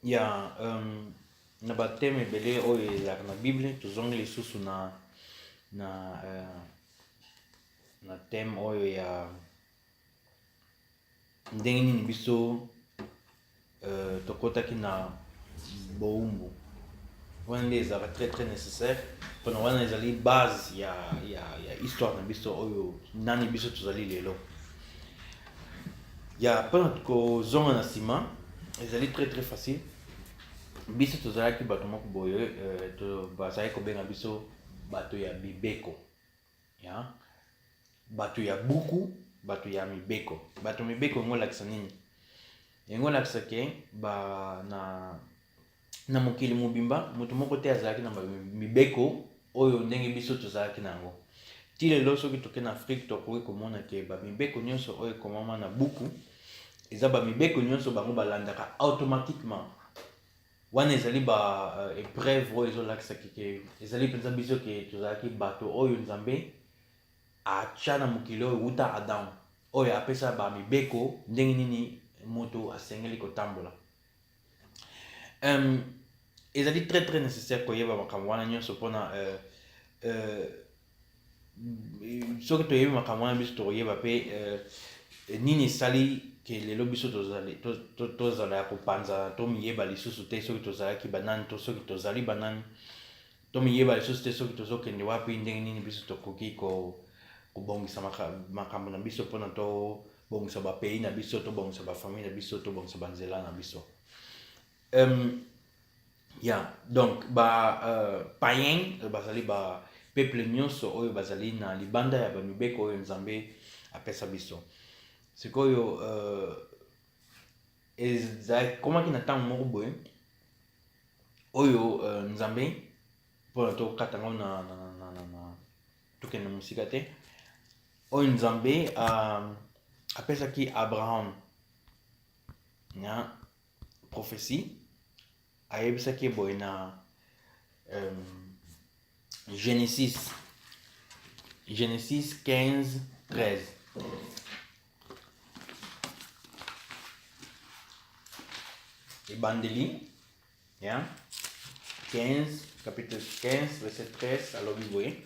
ya na bateme ebele oyo ezalaka na bible tozongi lisusu na na teme oyo ya ndenge nini biso tokɔtaki na bowumbu wana nde ezalaka très très nécessaire mpona wana ezali base ya histoire na biso oyo nani biso tozali lelo ya mpona kozonga na nsima ezali très très facile biso tozalaki bato moko boye bazalaki kobenga biso bato ya mibeko ya bato ya buku bato ya mibeko bato mibeko yango olakisa nini yango olakisa ke na mokili mobimba moto moko te azalaki na mibeko oyo ndenge biso tozalaki na yango ti lelo soki toke na afrique tokoki komona ke bamibeko nyonso oyo ekomama na buku eza bamibeko nyonso bango balandaka automatiquement wana ezali ba épreuve oyo ezolakisaki ke ezali mpenza biso ke tozalaki bato oyo nzambe atya na mokili oyo wuta adam oyo apesa bamibeko ndenge nini moto asengeli kotambola ezali très très nécessaire koyeba makambo wana nyonso mpona soki toyebi makambo wana biso tokoyeba mpe nini esali ke lelo biso tozala ya kopanza tomiyeba lisusu te soki tozalaki banani to soki tozali banani tomiyeba lisusu te soki tozokende wapi ndenge nini biso tokoki kobongisa makambo na biso mpona tobongisa bapays na biso tobongisa bafamille na biso tobongisa banzela na biso ya donc payen bazali bapeuple nyonso oyo bazali na libanda ya bamibeko oyo nzambe apesa biso sikoyo ekomaki na ntango moko boye oyo nzambe mpona tokata yango na tokende mosika te oyo nzambe apesaki abraham na prophétie ayebisaki boye na Genesis 15:13 ebandeli ya 15 chapitre 15 verset 13 alobi boye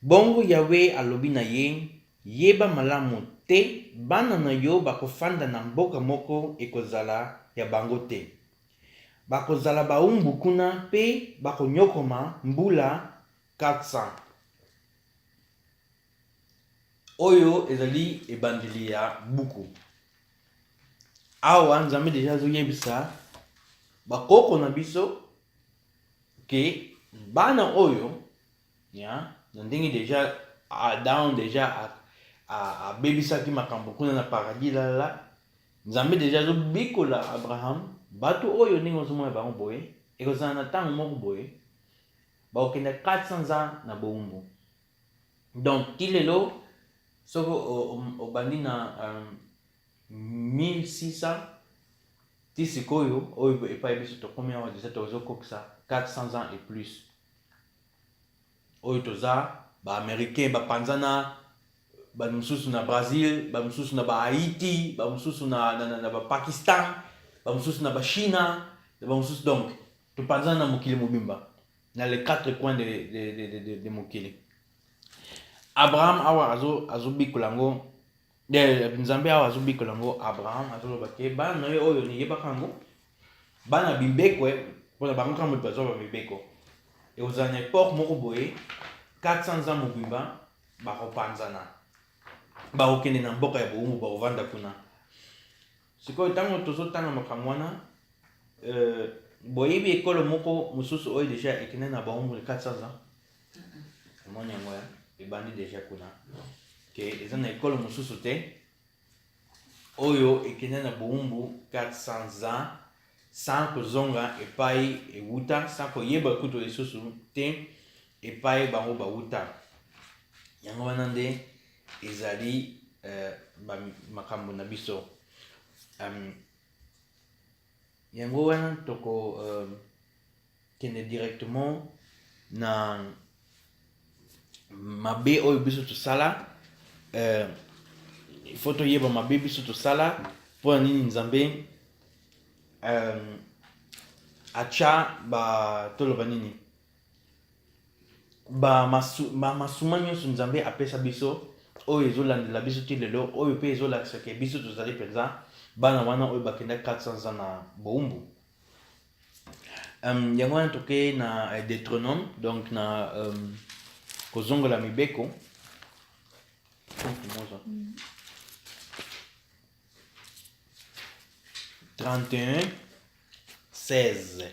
bongo yawe alobi na ye yeba malamu te bana na yo bakofanda na mboka moko ekozala ya bango te bakozala bawumbu kuna mpe bakonyokoma mbula 400 oyo ezali ebandeli ya buku awa nzambe deja azoyebisa bakoko na biso ke bana oyo ya na ndenge deja adam deja abebisaki makambo kuna na paradis lala nzambe deja azobikola abraham bato oyo ndenge ozomona bango boye ekozala na ntango moko boye bakokende 400 ans na bowumbu donc ti lelo soki obandi na 1600 ti sikoyo oyo epai biso tokomi awa deja tozokokisa 400 ans et plus oyo toza baaméricain bapanzana bamosusu na brésil bamosusu na bahaïti bamosusu na bapakistan bamosusu na bachina bamosusu donc topanzana na mokili mobimba na les 4 coins de mokili abraham awa azobikola yango nzambe awa azobikola yango abraham azoloba ke bana na yo oyo niyebaka yango bana bibeko mpona bango kaka moto bazwa bamibeko ekozala na epoke moko boye 400 ans mobimba bakopanzana bakokende na mboka ya bowumbu bakovanda kuna sikoyo ntango tozotanga makambo wana boyebi ekolo moko mosusu oyo deja ekende na bowumbu 400 ans emoni yango ya ebandi deja kuna ke eza na ekolo mosusu te oyo ekende na bowumbu 400 ans sans kozonga epai ewuta sans koyeba kutu lisusu te epai bango bawuta yango wana nde ezali makambo na biso yango wana kende directement na mabe oyo biso tosala il faut toyeba mabe biso tosala mpo na nini nzambe acha toloba nini masuma nyonso nzambe apesa biso oyo ezolandela biso ti lelo oyo mpe ezolakisa ke biso tozali mpenza bana wana oyo bakenda 400 ans na bowumbu. Yango wana toke na Deutéronome, donc na kozongola mibeko 31:16.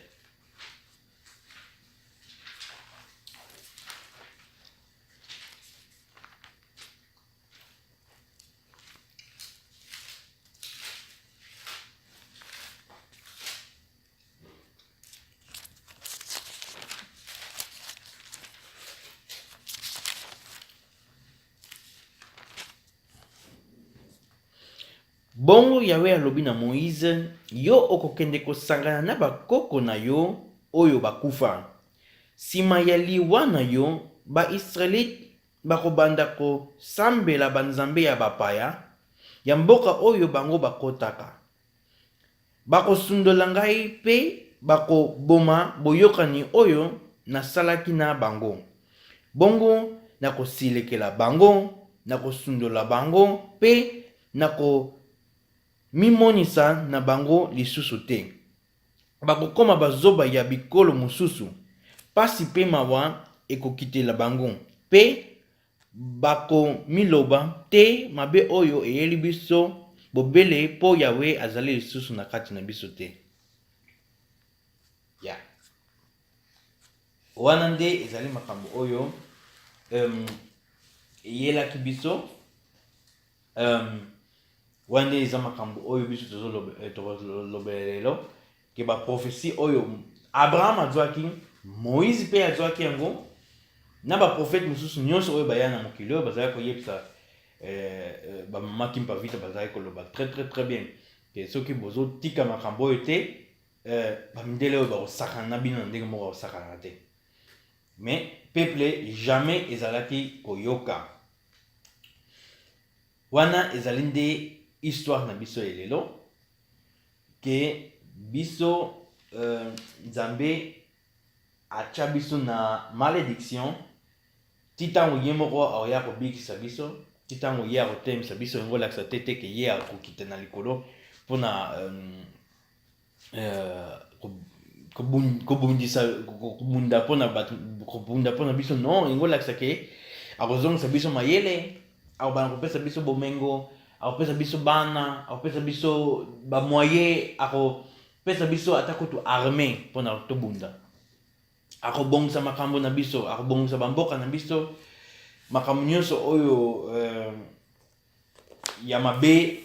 Bongo Yawe alobi na Moïse, yo okokende kosangana na bakoko na yo oyo bakufa. Sima ya liwa na yo, ba-Israelite bakobanda kosambela banzambe ya bapaya ya mboka oyo bango bakotaka. Bakosundola ngai pe bakoboma boyokani oyo nasalaki na bango. Bongo nakosilekela bango, nakosundola bango pe mimonisa na bango lisusu te. Bakokoma bazoba ya bikolo mosusu, pasi pe mawa ekokitela bango, pe bakomiloba te mabe oyo eyeli biso bobele po Yawe azali lisusu na kati na biso te. Wana nde ezali makambo oyo eyelaki biso wana eza makambo oyo biso tozolobela lelo ke baprofesi oyo Abraham azwaki, Moïse mpe azwaki yango, na baprofete mosusu nyonso oyo baya na mokili oyo bazali koyebisa bamama kimpa vita bazali koloba très bien ke soki bozotika makambo oyo te bamindele oyo bakosakana na bino na ndenge moko bakosakana te. Mais peuple jamais ezalaki koyoka. Wana ezali nde histoire na biso elelo ke biso nzambe atia biso na malédiction ti ntango ye moko aoya kobikisa biso, ti ntango ye akotemisa biso yango olakisa te te ke ye akokita na likolo mpona kobunda mpona biso. Non, yango olakisa ke akozongisa biso mayele, akobana kopesa biso bomengo, akopesa biso bana, akopesa biso bamoye, akopesa biso ata kutu arme mpona tobunda, akobongisa makambo na biso, akobongisa bamboka na biso, makambo nyonso oyo ya mabe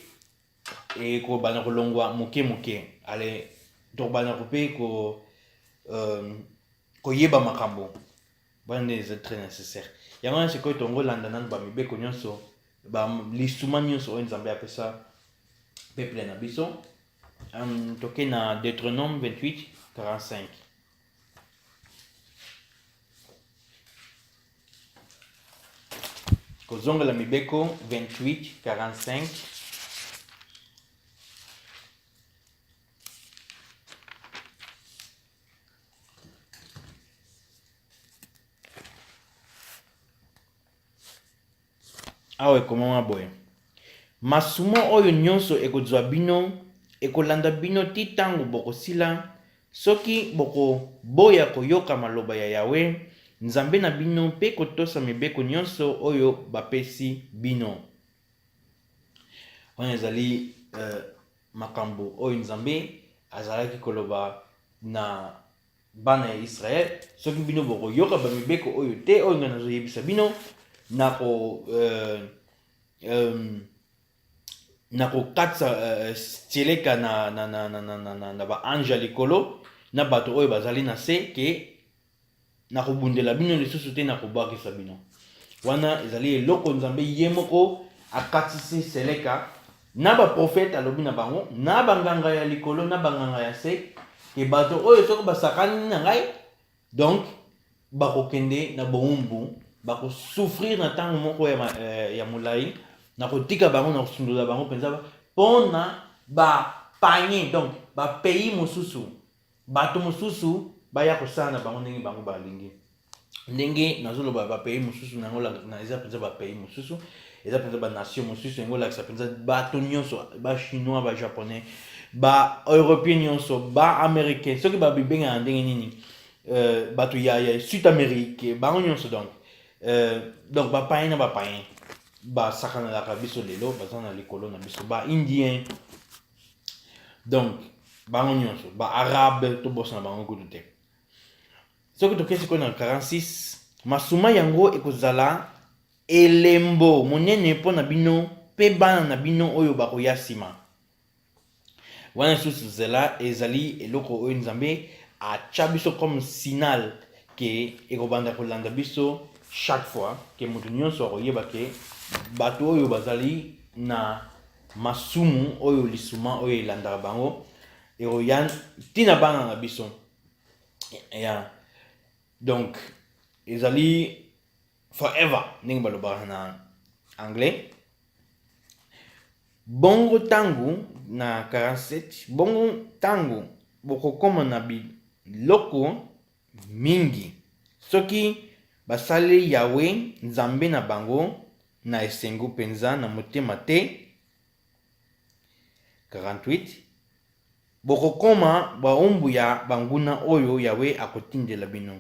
ekobana kolongwa moke ale tokobana kope koyeba makambo wana nde eza très nécessaire. Yango wana sikoyo tongolanda nanu bamibeko nyonso lisuma nyonso oyo nzambe apesa peuple na biso. Toke na Deutéronome 28:45. Kozongola mibeko 28:45. Awa ekomama boye: masumo oyo nyonso ekozwa bino, ekolanda bino ti ntango bokosila, soki bokoboya koyoka maloba ya Yawe nzambe na bino mpe kotosa mibeko nyonso oyo bapesi bino. Wana ezali makambo oyo nzambe azalaki koloba na bana ya Israel: soki bino bokoyoka bamibeko oyo te oyo ngai nazoyebisa bino, nakokatisa tieleka na baange ya likolo na bato oyo bazali na se, ke nakobundela bino lisusu te, nakobwakisa bino. Wana ezali eloko nzambe ye moko akatisi seleka na baprofete, alobi na bango, na banganga ya likolo na banganga ya se, ke bato oyo soki basakani na ngai, donc bakokende na bowumbu bako souffrir na tango moko ya mulai na kotika bango na kosundola bango penza pona ba panye donc ba pays mosusu bato mosusu baya kosala na bango ndenge bango balingi ndenge nazoloba ba pays mosusu nango na eza penza ba pays mosusu eza penza ba nation mosusu yango lakisa penza bato nyonso ba chinois ba japonais ba européen nyonso ba américain soki babibenga na ndenge nini bato ya sud amérique bango nyonso donc bapayen na bapayen basakanelaka biso lelo baza na likolo na biso ba indien donc bango nyonso ba arabe tobosana bango kutu te soki tokesi koyo na 46 masuma yango ekozala elembo monene mpo na bino mpe bana na bino oyo bakoya nsima wana lisusu zela ezali eloko oyo nzambe atya biso comme signal ke ekobanda kolanda biso chaque fois ke moto nyonso akoyeba ke bato oyo bazali na masumu oyo lisuma oyo elandaka bango ekoya ntina bana na biso ya donc ezali forever ndenge balobaka na anglais bongo tangu na 47 bongo tangu bokokoma na biloko mingi soki basali yawe nzambe na bango na esengo penza na motema te 48 bokokoma baumbu ya banguna oyo yawe akotindela bino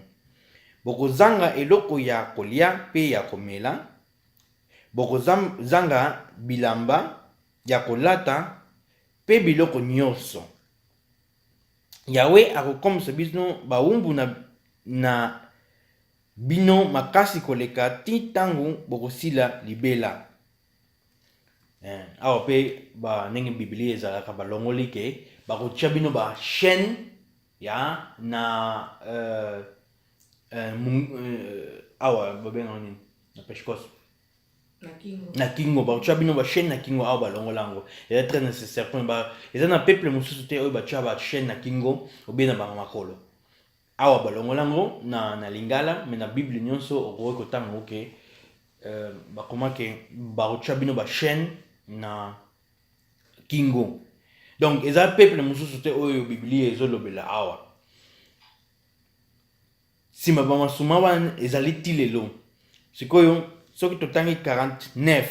bokozanga eloko ya kolia pe ya komela bokozanga bilamba ya kolata pe biloko nyonso yawe akokomisa bino baumbu na bino makasi koleka ti ntango bokosila libela awa mpe ndenge biblia ezalaka balongoli ke bakotya bino bachaîne ya na awa babengaka nini na peshkos na kingo bakotya bino bachaîne na kingo awa balongola yango eza très nécessaire mpona eza na peuple mosusu te oyo batya bachaîne na kingo obie na bango makolo awa balongola yango na lingala me na bible nyonso okoki kotanga yango ke bakomake bakotya bino bachaîne na kingo donc eza peuple mosusu te oyo biblia ezolobela awa nsima bamasuma wana ezali ti lelo sikoyo soki totangi 49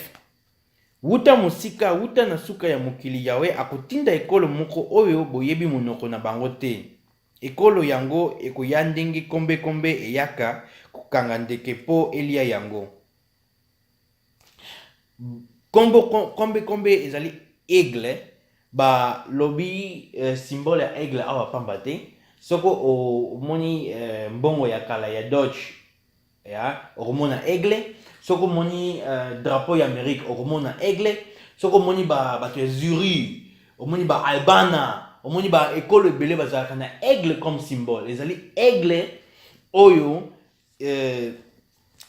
wuta mosika wuta na suka ya mokili yawe akotinda ekolo moko oyo boyebi monoko na bango te ekolo yango ekoya ndenge kombe eyaka kokanga ndeke mpo elia yango kombe ezali aigle balobi symbole ya aigle awa pamba te soko omoni mbongo ya kala ya Dodge ya okomona aigle soko omoni drapeau ya Amérique okomona aigle soko omoni bato ya Zurich omoni ba Albana omoni ba ekolo ebele bazalaka na aigle comme symbole ezali aigle oyo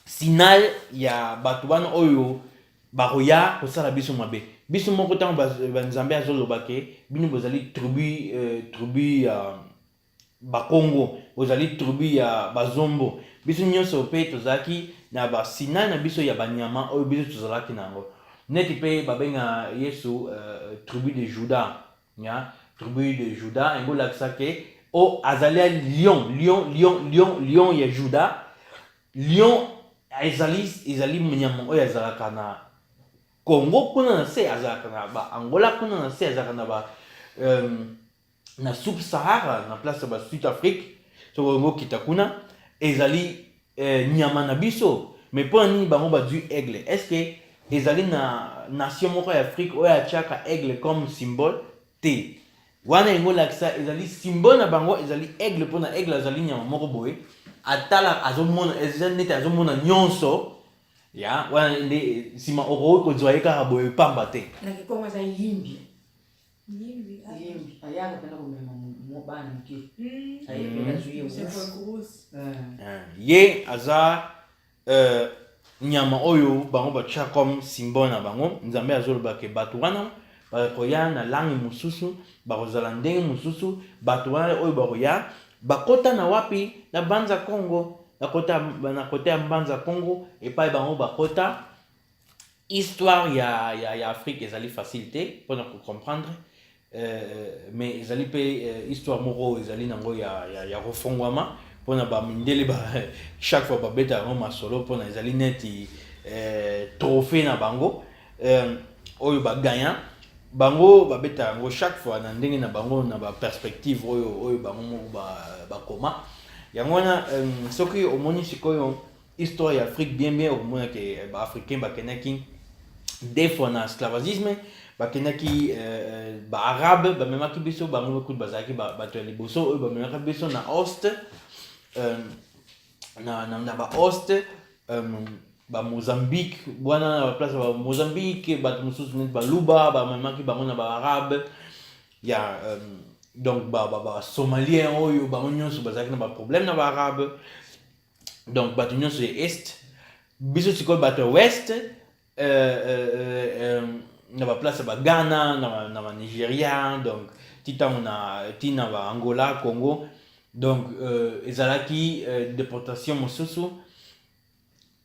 signal ya bato wana oyo bakoya kosala biso mabe biso moko ntango banzambe azoloba ke bino bozali tribu ya bakongo bozali tribu ya bazombo biso nyonso mpe tozalaki na basignal na biso ya banyama oyo biso tozalaki nango neti mpe babenga yesu tribu de juda ya tribu de juda yango olakisa ke azali ya lion ya juda lion ezali nyama oyo azalaka na Congo kuna na se azalaka na ba Angola kuna na se azalaka na ba na sub-Sahara na place ba Sud Afrique so Congo kita kuna ezali nyama na biso mais pour nini bango ba du aigle est-ce que ezali na nation moko ya Afrique oyo atiaka aigle comme symbole te wana yango lakisa ezali symbole na bango ezali aigle pona aigle azali nyama moko boye atala azomona ezali neti azomona nyonso ya wana nde sima okoki kozwa ye kaka boye pamba te nakikongo eza yimbi ayaka mpena komema mobana moke ye aza nyama oyo bango batya comme symbole na bango nzambe azoloba ke bato wana bakoya na langue mosusu bakozala ndenge mosusu bato wana oyo bakoya bakota na wapi na banza Congo na côté ya Mbanza Congo et pas bango bakota histoire ya Afrique ezali facilité pour nous comprendre mais ezali pe histoire moko ezali nango ya refongwama pour na ba mindele ba chaque fois ba beta ngo masolo pour na ezali neti trophée na bango oyo ba gagnant bango ba beta ngo chaque fois na ndenge na bango na ba perspective oyo bango moko ba koma yango na soki omoni sikoyo histoire ya Afrique bien omona ke ba africain ba kenaki des fois na esclavagisme bakendaki ba arabe bamemaki biso bango kutu bazalaki bato ya liboso oyo bamemaki biso na ost na ba ost ba Mozambique bwana na ba place ba Mozambique bato mosusu neti baluba bamemaki bango na ba arabe ya donc ba somalien oyo bango nyonso bazalaki na ba problème na ba arabe donc bato nyonso ya est biso sikoyo bato ya west na ba place ba Ghana na ba Nigeria donc titango na tina ba Angola Congo donc ezalaki déportation mosusu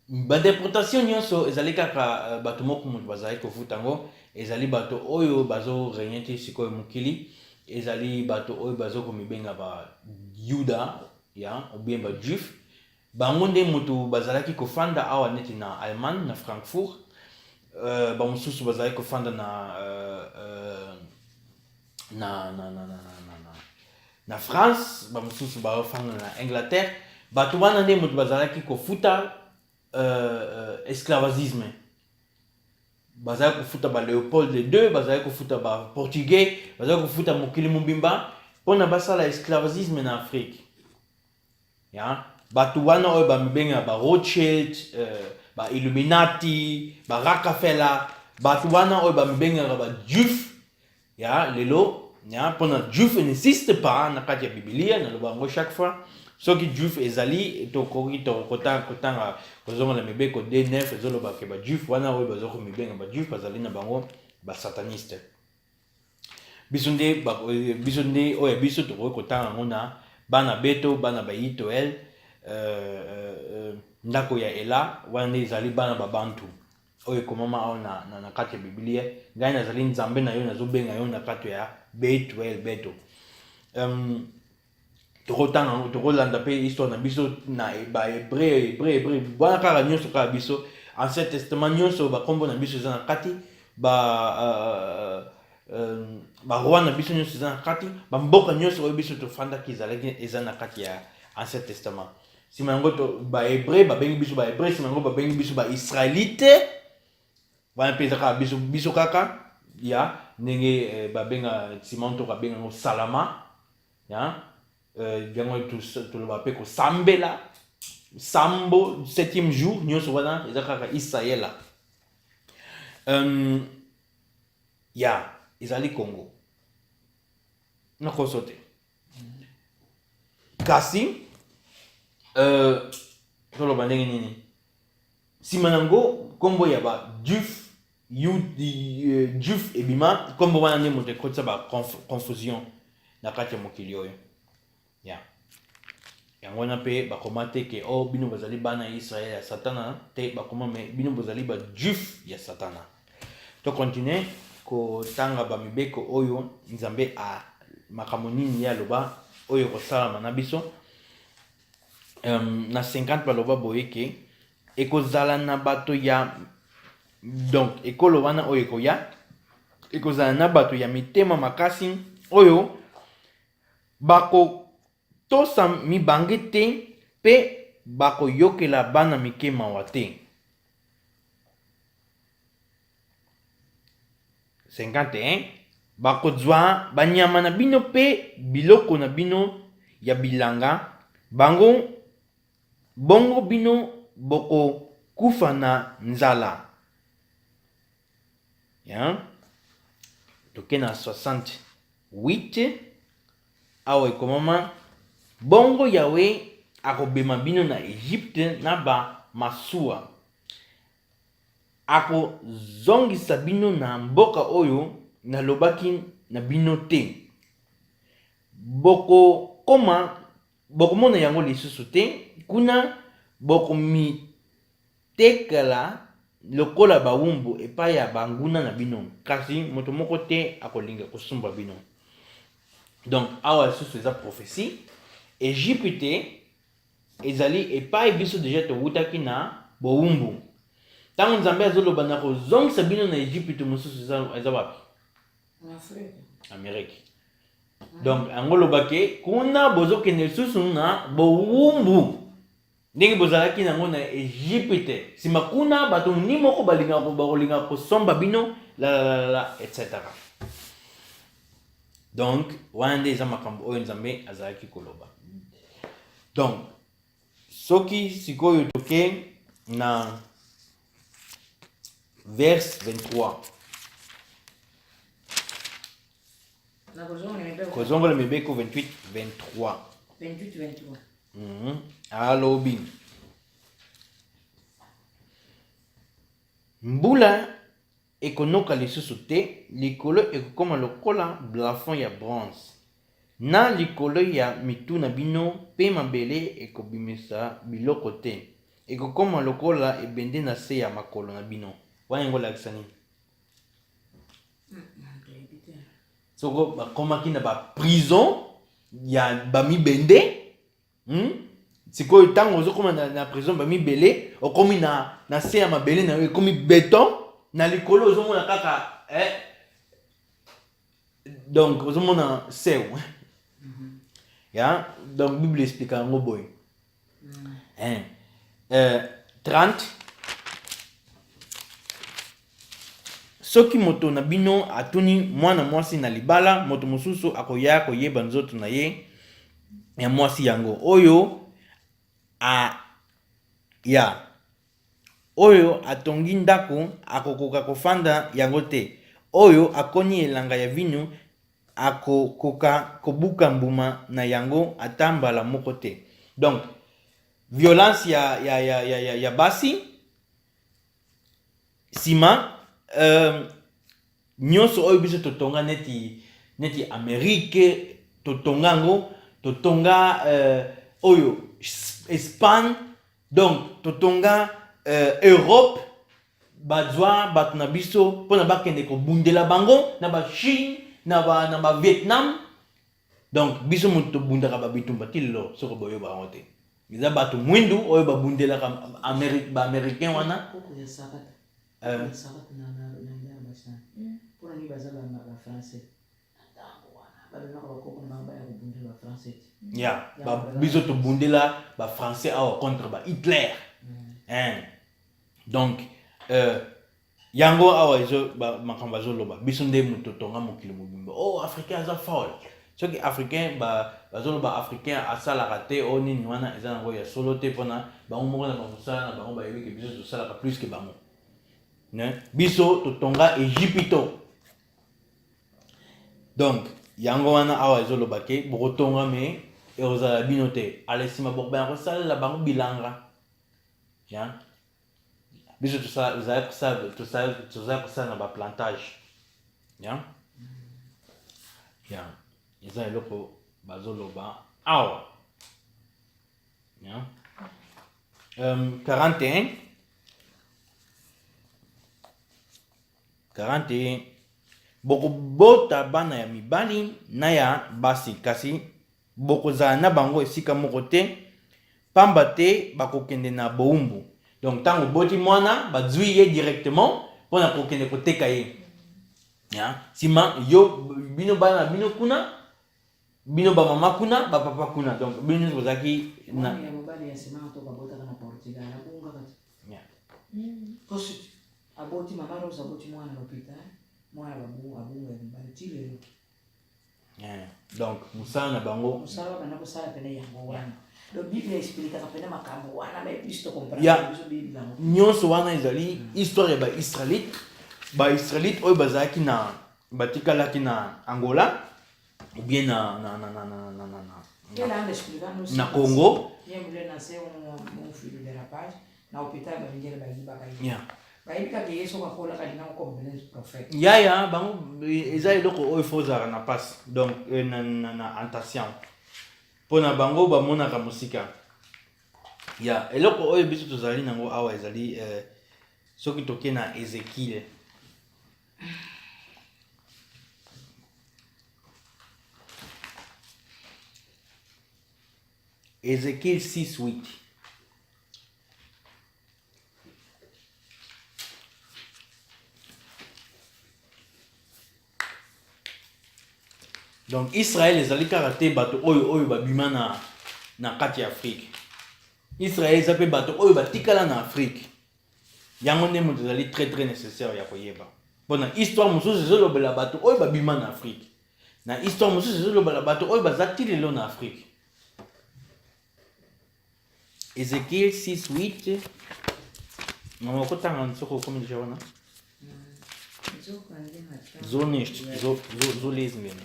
ba déportation nyonso ezali kaka bato moko mutu bazali kofuta ngo ezali bato oyo bazo régner te sikoyo mokili ezali bato oyo bazo komibenga ba Yuda ya ou bien ba Juif bango nde mutu bazalaki kofanda awa neti na Allemagne na Francfort ba mosusu bazali kofanda na France ba mosusu bazofanda na Angleterre bato wana nde mutu bazalaki kofuta esclavagisme bazalaki kofuta ba Léopold II bazalaki kofuta ba portugais bazalaki kofuta mokili mobimba mpona basala esclavagisme na Afrique ya bato wana oyo bamibenga ba Rothschild ba Illuminati ba Rockefeller bato wana oyo bamibengaka ba Juif ya lelo ya mpona Juif n'existe pas na kati ya Biblia naloba yango chaque fois soki Juif ezali tokoki kotanga kozonga na mibeko D9 ezolobaka ba Juif wana oyo bazoko mibenga ba Juif bazali na bango ba sataniste biso nde oyo biso tokoki kotanga yango na bana beto bana bayitoel ndako ya Ela wana nde ezali bana babantu oyo ekomama awa na kati ya Biblia ngai nazali nzambe na yo nazobenga yo na kati ya Betuel beto tokolanda mpe histoire na biso na bahébreu wana kaka nyonso kaka biso ancien testament nyonso bakombo na biso eza na kati baroi na biso nyonso eza na kati bamboka nyonso oyo biso tofandaki ezalaki eza na kati ya ancien testament sima yango bahébreu babengi biso bahébreu sima yango babengi biso baisraélite wana mpe eza kaka biso kaka ya ndenge babenga sima to babenga yango salama ya yango toloba mpe kosambela sambo 7e jour nyonso wana eza kaka israela ya ezali Congo nakoso te kasi toloba ndenge nini nsima nango nkombo ya ba Juif ebima nkombo wana nde moto ekotisa ba confusion na kati ya mokili oyo ya yango wana mpe bakoma te ke bino bazali bana ya Israel ya satana te bakoma me bino bazali ba Juif ya satana tokontinue kotanga bamibeko oyo nzambe makambo nini ye aloba oyo kosalama na biso na 50 baloba boye ke ekozala na bato ya donc ekolo wana oyo ekoya ekozala na bato ya mitema makasi oyo bakotosa mibange te mpe bakoyokela bana mike mawa te 51 bakozwa banyama na bino mpe biloko na bino ya bilanga bongo bino bokokufa na nzala ya toke na 68 awa ekomama bongo Yawe akobema bino na Egypte na ba masuwa akozongisa bino na mboka oyo nalobaki na bino te bokomona yango lisusu te kuna bokomi tekala lokola bawumbu epai ya banguna na bino kasi moto moko te akolinga kosomba bino. Donc awa lisusu eza prophétie. Égypte ezali epai biso deja towutaki na bowumbu. Ntango nzambe azoloba na kozongisa bino na Égypte mosusu eza wapi? Amérique. Donc yango lobake kuna bozokende lisusu na bowumbu ndenge bozalaki nango na Égypte. Sima kuna bato ni moko bakolinga kosomba bino etc. Donc wana nde eza makambo oyo nzambe azalaki koloba. Donc soki sikoyo toke na verse 23. Kozongola mibeko 28-23. 28-23. Alobi. Mbula ekonoka lisusu te, likolo ekokoma lokola plafond ya bronze. Na likolo ya mitu na bino pe mabele ekobimisa biloko te. Ekokoma lokola ebende na se ya makolo na bino. Wana ngo lakisa nini? Soko bakomaki na ba prison ya bamibende. Sikoyo tango ozokoma na prison bamibele, okomi na se ya mabele na yo ekomi béton, na likolo ozomona kaka donc ozomona sew. Ya, donc Bible explique yango boy. 30. Soki moto na bino atuni mwana mwasi na libala, moto mosusu akoya koyeba nzoto na ye ya mwasi yango. Oyo atongi ndako akokoka kofanda yango te. Oyo akoni elanga ya vino akokoka kobuka mbuma na yango atambala moko te. Donc violence ya basi sima nyonso oyo biso totonga neti Amerique totonga ngo totonga oyo Espagne, donc totonga Europe bazwa bato na biso pona bakende ko bundela bango na ba Chine na ba Vietnam. Donc biso moto bundaka ba bitumba tillo soko boyo ba honte. Biza bato mwindu oyo ba bundela ka Amerique ba américain wana ya biso to bundela ba français awa contre ba Hitler. Donc yango awa ezo makambo azoloba biso nde moto tonga mokili mobimba. Oh africain aza folle. Soki africain bazoloba africain asalaka te o nini wana eza nango ya solo te pona bango moko na bamosala na bango bayebi ke biso tosalaka plus que bango. Biso totonga Égypto. Donc yango wana awa ezoloba ke bokotonga me ezala bino te. Alesima bokba kosalela bango bilanga. Ya biso tosala na ba plantage. Ya eza eloko bazoloba awa. Ya 41 bokobota bana ya mibali na ya basi kasi bokozala na bango esika moko te pamba te bakokende na bowumbu. Donc tango boti mwana bazwi ye directement pona kokende koteka ye. Ya sima yo bino bana bino kuna bino ba mama kuna ba papa kuna. Donc bino kozaki na mobali ya sima to babota na Portugal abunga kati. Ya Kosi aboti mama rosa aboti mwana l'hôpital. Mwana abunga mobali tile. Donc musala na bango musala bana ko sala pene yango wana. Le Bible explique ka pene makambo wana mais plus to comprendre biso Bible. Nyonso wana ezali histoire ba Israélite. Ba Israélite oyo bazalaki na batikalaki na Angola ou bien na Congo. Ya bango eza eloko oyo fozala na passe donc na antation pona bango bamonaka mosika. ya eloko oyo biso tozali nango awa ezali soki toke na Ézéchiel Ézéchiel 6:8. Donc Israël ezali kaka te bato oyo babima na kati ya Afrique. Israël eza pe bato oyo batikala na Afrique. Yango nde moto ezali très très nécessaire ya koyeba. Mpona histoire mosusu ezolobela bato oyo babima na Afrique. Na histoire mosusu ezolobela bato oyo baza ti lelo na Afrique. Ézéchiel 6:8. Mama kotanga soko okomi deja wana? Zo lezi mbene.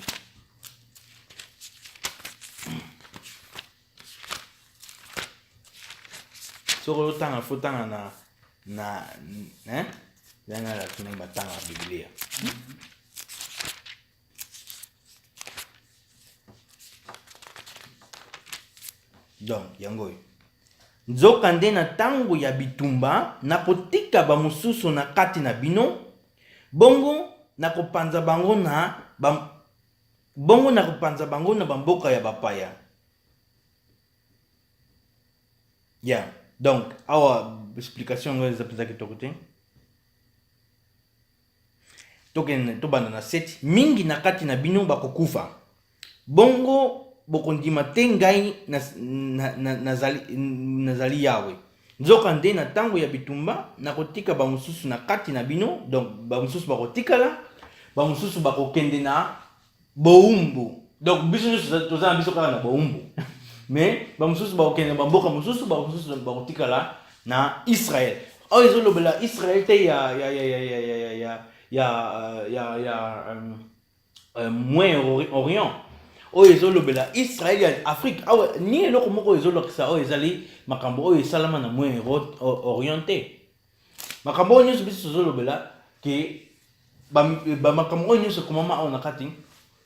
Soko otanga fotanga na yana la tuna batanga Biblia. Donc yango nzokande na tango ya bitumba na kotika ba mususu na kati na bino bongo na kopanza bango na bamboka ya bapaya. Yeah. Donc awa explication ngo ezapeza kitoko te. Tobanda na 7 mingi na kati na bino bakokufa bongo bokondima te ngai nazali yawe nzokande na tango ya bitumba na kotika ba mususu na kati na bino. Donc ba mususu bakotikala ba mususu bakokende na boumbu. Donc biso tozana biso kala na boumbu mais ba mususu bakokende ba mboka mususu ba mususu bakotikala na Israël. Oyo ezolobela Israël te Moyen Orient. Oyo ezolobela Israël ya Afrique. Awa ni eloko moko ezolokisa oyo ezali makambo oyo esalama na Moyen Orient te. Makambo oyo nyonso biso ezolobela ke ba makambo oyo nyonso komama awa na kati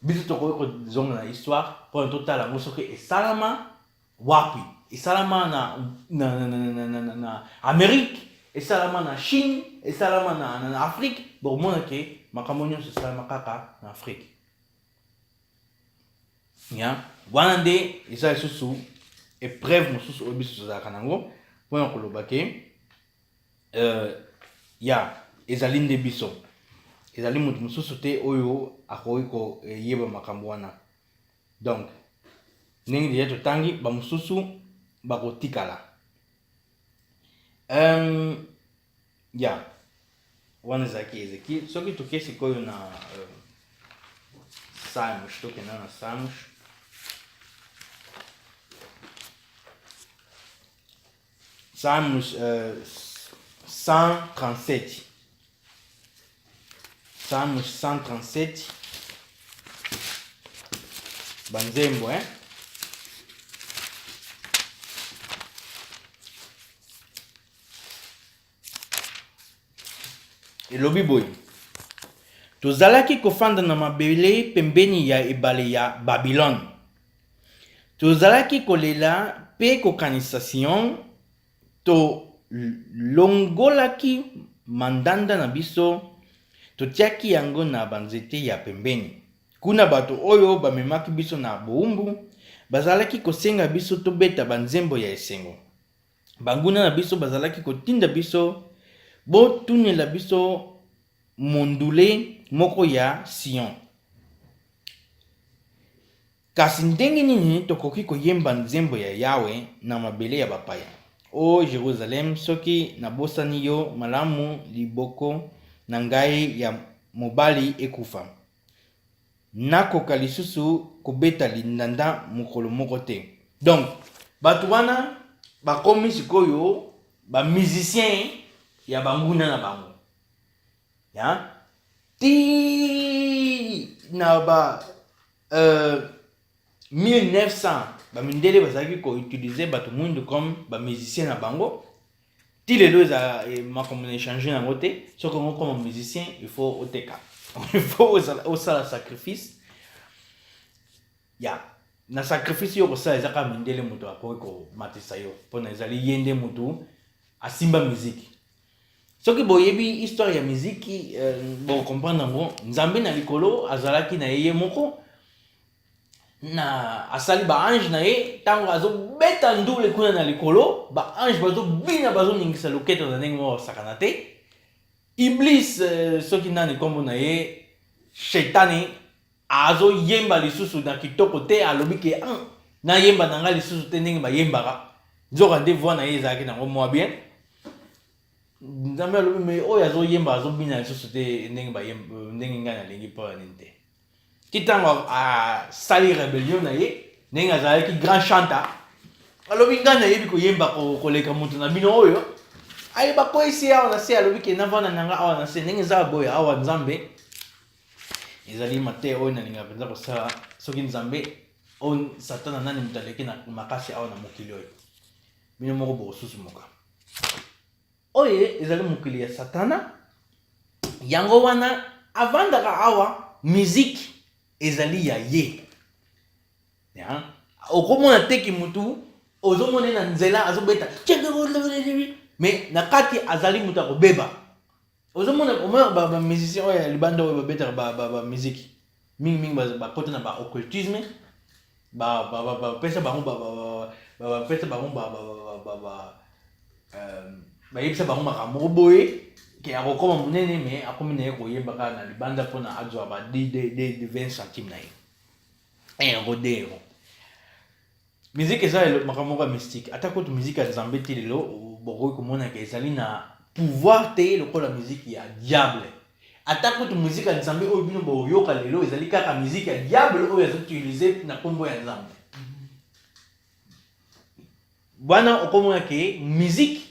biso tokoki kozonga na histoire mpo totala yango soki esalama wapi. Esalama na Amérique, esalama na Chine, esalama na Afrique. Bomona ke makambo nyonso esalama kaka na Afrique. Ya wana nde eza lisusu épreuve mosusu oyo biso tozalaka nango mpona koloba ke ya ezali nde biso ezali moto mosusu te oyo akoki koyeba makambo wana. Donc ndenge deja totangi bamosusu bakotikala. Ya wana ezalaki Ézéchiel. Soki toke sikoyo na Salmos, tokenda na Salmos Salmos 137. Salmos 137 banzembo elobi boye tozalaki kofanda na mabele pembeni ya ebale ya Babylone. Tozalaki kolela pe kokanisa Sion. Tolongolaki mandanda na biso. Totiaki yango na banzete ya pembeni. Kuna bato oyo bamemaki biso na boumbu bazalaki kosenga biso tobeta banzembo ya esengo. Banguna na biso bazalaki kotinda biso botunela biso mondule moko ya Sion. Kasi ndenge nini tokoki koyemba nzembo ya Yawe na mabele ya bapaya? O Jerusalem, soki nabosani yo malamu liboko na ngai ya mobali ekufa. Nakoka lisusu kobeta lindanda mokolo moko te. Donc bato wana bakomi sikoyo ba musicien ya banguna na bango. Ya ti na ba 1900 ba mindele bazaki ko utiliser bato mundu comme ba musicien na bango. Ti lelo za makambo na changer na ngote soko ngo comme musicien il faut oteka. Il faut osala sacrifice. Ya na sacrifice yo kosala ezaka mindele moto akoki komatisa yo mpona ezali ye nde motu asimba miziki soki boyebi histoire ya miziki bocomprendre yango nzambe na likolo azalaki na ye moko na asali baange na ye ntango azobeta ndule kuna na likolo baange bazobina bazoningisa loketo na ndenge moko osakana te iblis soki nani nkombo na ye shetani azoyemba lisusu na kitoko te alobi ke nayemba na ngai lisusu te ndenge bayembaka nzoka nde voi na ye ezalaki nango mwa bien nzambe alobi me oyo azoyemba azobina lisusu te ndenge ngai nalingi mpo ya nini te ti ntango asali rebellion na ye ndenge azalaki grand chanteur alobi ngai nayebi koyemba koleka moto na bino oyo ayeba koyesi awa na se alobi ke navanda na ngai awa na se ndenge eza boya awa nzambe ezali mateya oyo nalingaka mpenza kosala soki nzambe oyo satana nani moto aleki na makasi awa na mokili oyo bino moko bokosusu moka oyo ezali mokili ya satana yango wana avandaka awa miziki ezali ya ye okomona teki mutu ozomona na nzela azobeta me na kati azali mutu akobeba ozomona ba musicien oyo ya libanda oyo babetaka ba miziki mingi bakota na ba occultisme bapesa bango bapesa bango bayebisa bango makambo boye ke akokoma monene me akomi na ye koyemba kaka na libanda mpona azwa ba 20 centime na ye yango dero miziki eza makambo moko ya mystique ata kutu miziki ya nzambe te lelo bokoki komonaka ezali na pouvoir te lokola miziki ya diable ata kutu miziki ya nzambe oyo bino boyoka lelo ezali kaka miziki ya diable oyo azoutilize na nkombo ya nzambe bwana okomona ke miziki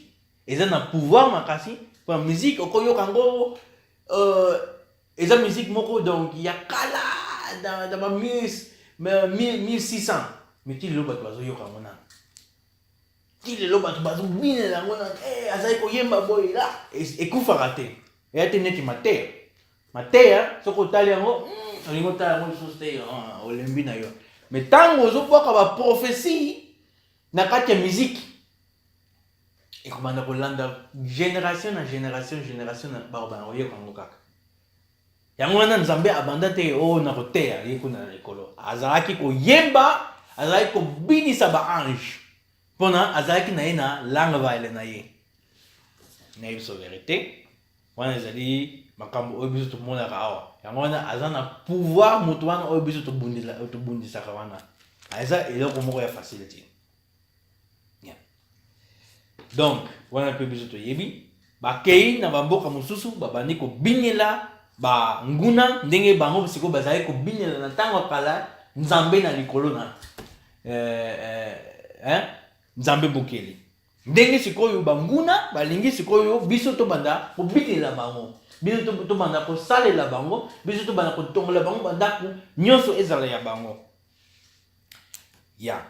eza na pouvoir makasi mpona miziki okoyoka yango eza miziki moko donc ya kala na ba 1600 mais ti lelo bato bazoyoka yango nano ti lelo bato bazobinela yango nano azali koyemba boye la ekufaka te eya te neti mateya soki otali yango olingi otala yango lisusu te olembi na yo mais ntango ozobwaka baprofesie na kati ya miziki ekobanda kolanda génération na génération bakobanda koyoka yango kaka yango wana nzambe abanda te oyo na koteya ye kuna na likolo azalaki koyemba azalaki kobinisa baange mpona azalaki na ye na langue vaele na ye nayebi so verité wana ezali makambo oyo biso tomonaka awa yango wana aza na pouvoir moto wana oyo biso tobundisaka wana eza eloko moko ya facile te donc wana mpe biso toyebi bakei na bamboka mosusu babandi kobinela banguna ndenge bango sikoyo bazali kobinela na ntango ya kala nzambe na likolo na nzambe bokeli ndenge sikoyo banguna balingi sikoyo biso tobanda kobinela bango biso tobanda kosalela bango biso tobanda kotongola bango bandako nyonso ezala ya bango ya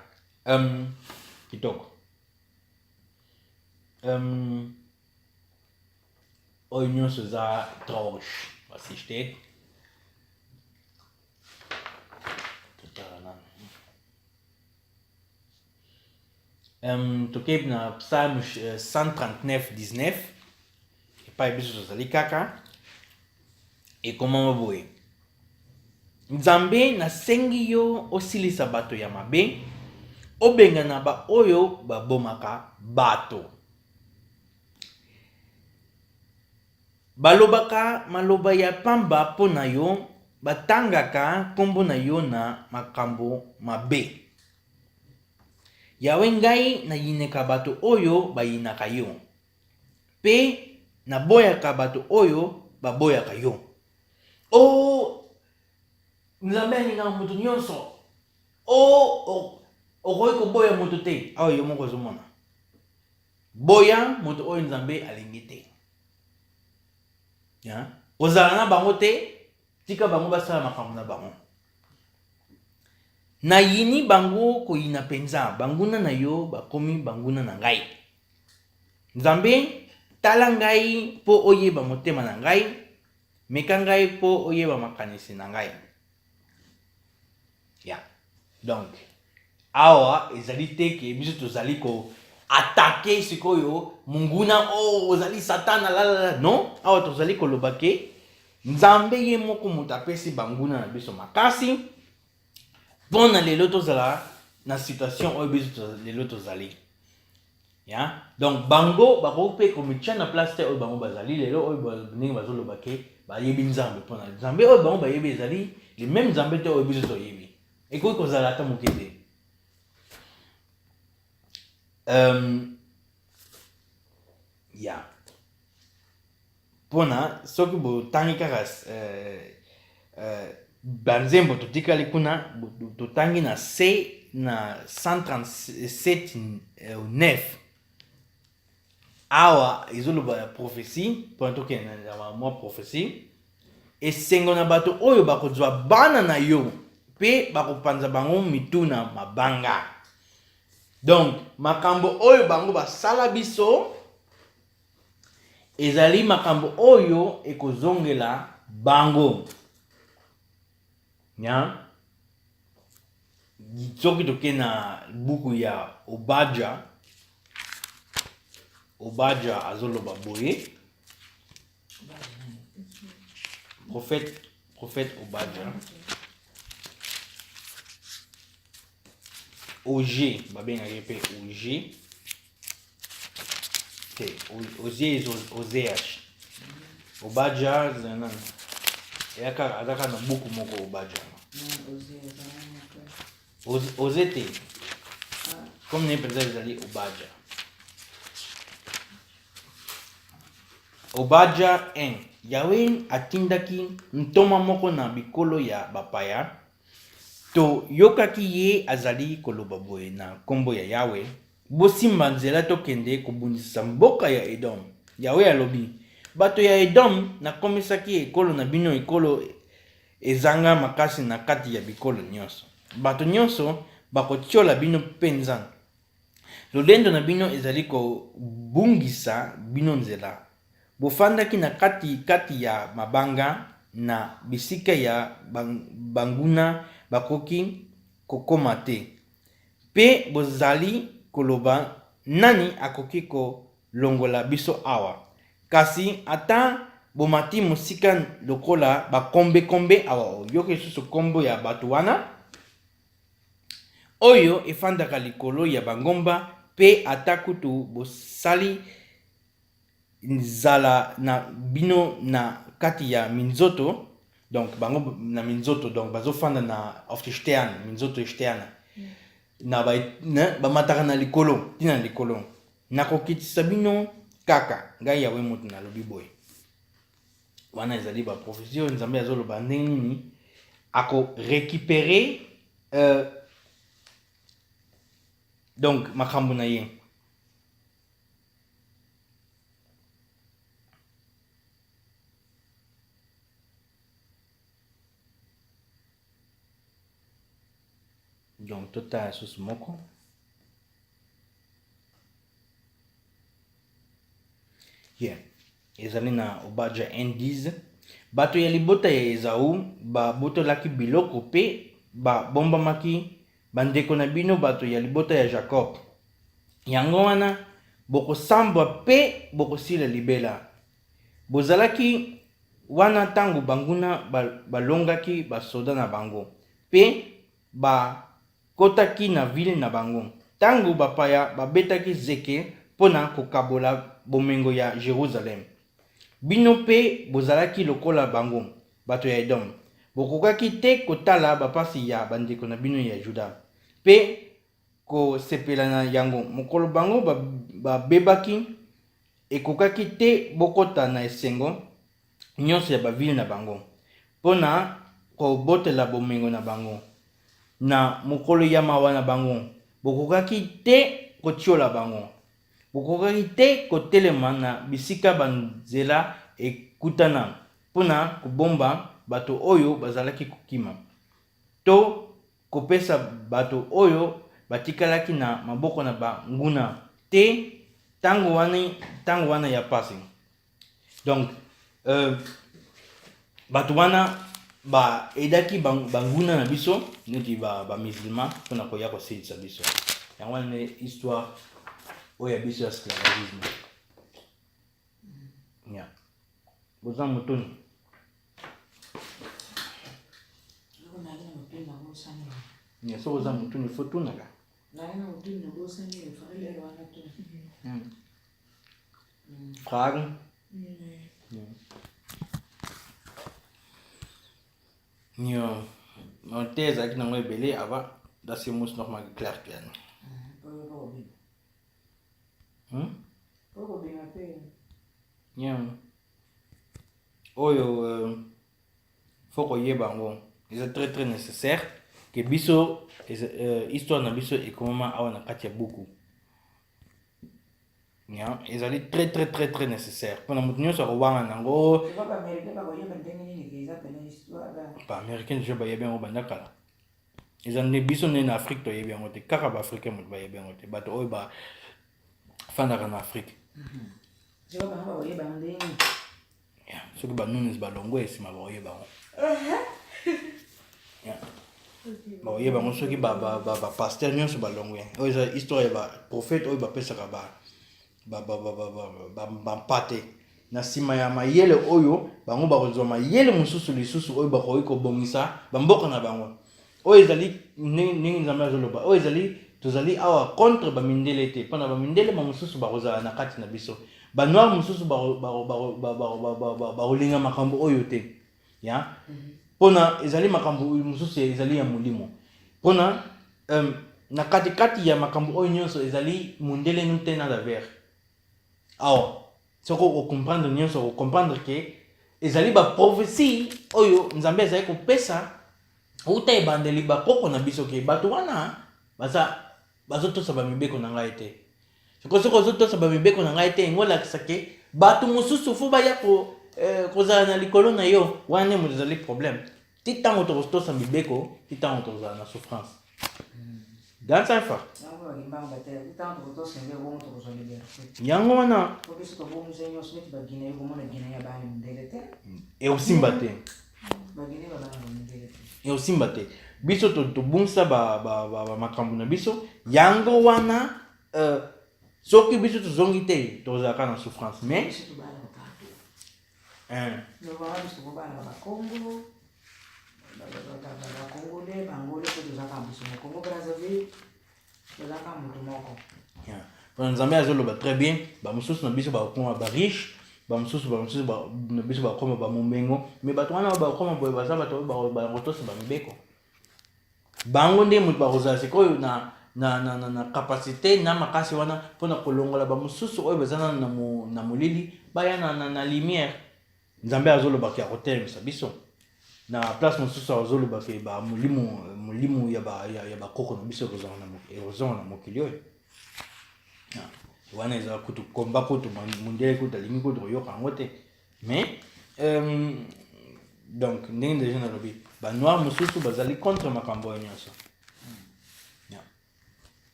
kitoko oyo nyonso eza droge basi te totala nano tokebi na psalme 139:19 epai biso tozali kaka ekomama boye nzambe nasengi yo osilisa bato ya mabe obengana baoyo babomaka bato balobaka maloba ya pamba mpo na yo batangaka nkombo na yo na makambo mabe yawe ngai nayinaka bato oyo bayinaka yo mpe naboyaka bato oyo baboyaka yo nzambe alingaka moto nyonso okoki koboya moto te awa yo moko ozomona boya moto oyo nzambe alingi te kozala na bango te tika bango basala makambo na bango nayini bango koyina mpenza banguna na yo bakomi banguna na ngai nzambe tala ngai mpo oyeba motema na ngai meka ngai mpo oyeba makanisi na ngai donc awa ezali te ke biso tozali ko attaquer sikoyo munguna ozali satana la non awa tozali koloba ke nzambe ye moko moto apesi banguna na biso makasi mpona lelo tozala na situation oyo biso lelo tozali ya donc bango bakoki mpe komitia na place te oyo bango bazali lelo oyo ndenge bazoloba ke bayebi nzambe mpona nzambe oyo bango bayebi ezali le même nzambe te oyo biso toyebi ekoki kozala ata moke te ya mpona soki botangi kaka banzembo totikali kuna totangi na c na 137 awa ezoloba ya prophétie mpona tokende na mwa prophétie esengo na bato oyo bakozwa bana na yo mpe bakopanza bango mitu na mabanga donc makambo oyo bango basala biso ezali makambo oyo ekozongela bango nya soki toke na buku ya Obadja azoloba boye prophète Obadja Oger babengaki mpe Oger te Oseach Obadja azaka na buku moko Obadja Oze te comme ne mpenza ezali Obadja 1 Yawe atindaki ntoma moko na bikolo ya bapaya toyokaki ye azali koloba boye na nkombo ya Yawe bosimba nzela tokende kobundisa mboka ya Edom. Yawe alobi bato ya Edom nakomisaki ekolo na bino ekolo ezanga makasi na kati ya bikolo nyonso. Bato nyonso bakotiola bino penza. Lolendo na bino ezali kobungisa bino nzela. Bofandaki na kati ya mabanga na bisika ya banguna bakoki kokoma te. Pe bozali koloba nani akoki kolongola biso awa. Kasi ata bomati mosika lokola bakombe awa yoke susu kombo ya bato wana oyo efandaka likolo ya bangomba pe ata kutu bosali nzala na bino na kati ya minzoto donc bango na minzoto donc bazofanda na ofstern minzoto externe na bamataka na likolo tina likolo nakokitisa bino kaka ngai Yawe moto nalobi boye. Wana ezali ba prophétie nzambe azoloba ndenge nini ako récupérer donc makambo na ye. Donc tota susu moko yeah. Ezali na Obadja 1:10 bato ya libota ya Ezau babotolaki biloko pe babombamaki bandeko na bino bato ya libota ya Jacob. Yango wana bokosambwa pe bokosila libela. Bozalaki wana tango banguna balongaki basoda na bango pe bakotaki na ville na bango. Tango bapaya babetaki zeke pona kokabola bomengo ya Jerusalem. Bino pe bozalaki lokola bango bato ya Edom. Bokokaki te kotala bapasi ya bandeko na bino ya Juda pe kosepela na yango. Mokolo bango babebaki ekokaki te bokota na esengo nyonso ya bavile na bango pona kobotela bomengo na bango. Na mokolo ya mawa na bango bokokaki te kotiola bango. Bokokaki te kotelema na bisika banzela ekutana pona kobomba bato oyo bazalaki kokima to kopesa bato oyo batikalaki na maboko na banguna te tango wana ya pasi. Donc bato wana ba edaki banguna na biso neti ba musulman mpona koya kosilisa biso yango wana ne histoire oyo ya biso ya esclavagisme ya boza motoni ya soki oza motoni fo tunaka fragen ja maar te ezalaki nango ebele ava dat moest nog maar geklärt werden ya oyo fo koyeba yango eza très très nécessaire ke biso histoire na biso ekomama awa na kati ya buku ya ezali très très très très nécessaire mpona moto nyonso akobanga nango baaméricain deja bayebi yango banda kala eza nde biso nde na afrique toyebi yango te kaka baafricain moto bayebi yango te bato oyo bafandaka na afrique soki banunis balongo esima baoyeba yango baoyeba yango soki bapaster nyonso balongo oyo eza histoire ya baprofete oyo bapesaka bampate na nsima ya mayele oyo bango bakozwa mayele mosusu lisusu oyo bakoki kobongisa bamboka na bango oyo ezali ndenge nzambe azoloba oyo ezali tozali awa contre bamindele te mpona bamindele bamosusu bakozala na kati na biso banoir mosusu bakolinga makambo oyo te ya mpona ezali makambo mosusu ezali ya molimo mpona na katikati ya makambo oyo nyonso ezali mondele nu te na davers awa soki okomprendre nyonso okomprendre ke ezali baprophétie oyo nzambe ezali kopesa outa ebandeli bakoko na biso ke bato wana bazotosa bamibeko na ngai te soki ozotosa bamibeko na ngai te yango olakisa ke bato mosusu fo baya kozala na likolo na yo wana nde moto ezali problème ti ntango tokotosa mibeko ti ntango tokozala na souffrance dans ça fa yango wana eosimba te eosimba te biso tobungisa bamakambo na biso yango wana soki biso tozongi te tozalaka na souffrance mais mpona nzambe azoloba très bien bamosusu na biso bakokoma bariche bamosusu na biso bakokoma bamomengo mais bato wana bakokoma boye baza bato oyo bakotosa bamibeko bango nde moto bakozala sikoyo na kapasité na makasi wana mpona kolongola bamosusu oyo baza na molili baya na lumière nzambe azolobaki akotelemisa biso na place mosusu azolobaki molimo ya bakoko na biso ekozonga na mokili oyo wana ezala kutu komba kutu mondele kutu alingi kutu koyoka yango te mais donc ndenge deja nalobi banoir mosusu bazali contre makambo oyo nyonso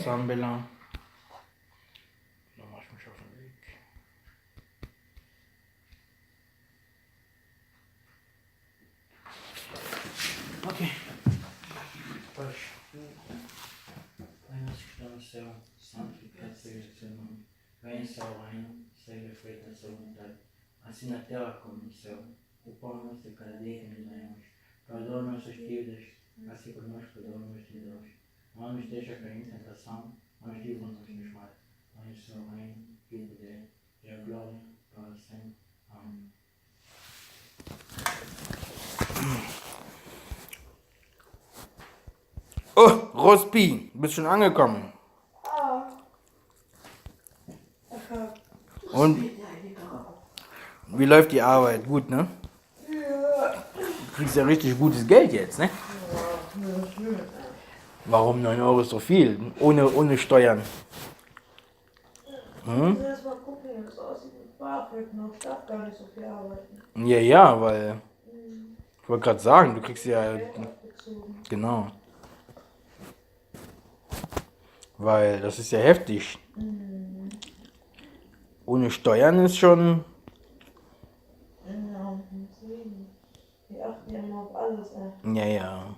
sambela ok Venha ao reino, seja feita a sua vontade, assim na terra como no céu. O pão nosso de cada dia que nos damos, perdoa nossas dívidas, assim como nós perdoamos os devedores. Não nos deixa cair em tentação, mas livra-nos dos males. Venha o seu reino, e o poder, e a glória para sempre. Amém. Oh, Rospi, bist schon angekommen? Und wie läuft die Arbeit? Gut, ne? Du kriegst ja richtig gutes Geld jetzt, ne? Warum 9 Euro ist so viel? Ohne Steuern. Erst mal gucken, wie das aussieht mit BAföG noch. Ich darf gar nicht so viel arbeiten. Ja, weil... Ich wollte gerade sagen, du kriegst ja... Genau. Weil das ist ja heftig. Ohne Steuern ist schon. Ja, deswegen. Die achten ja immer auf alles, ey. Ja, ja.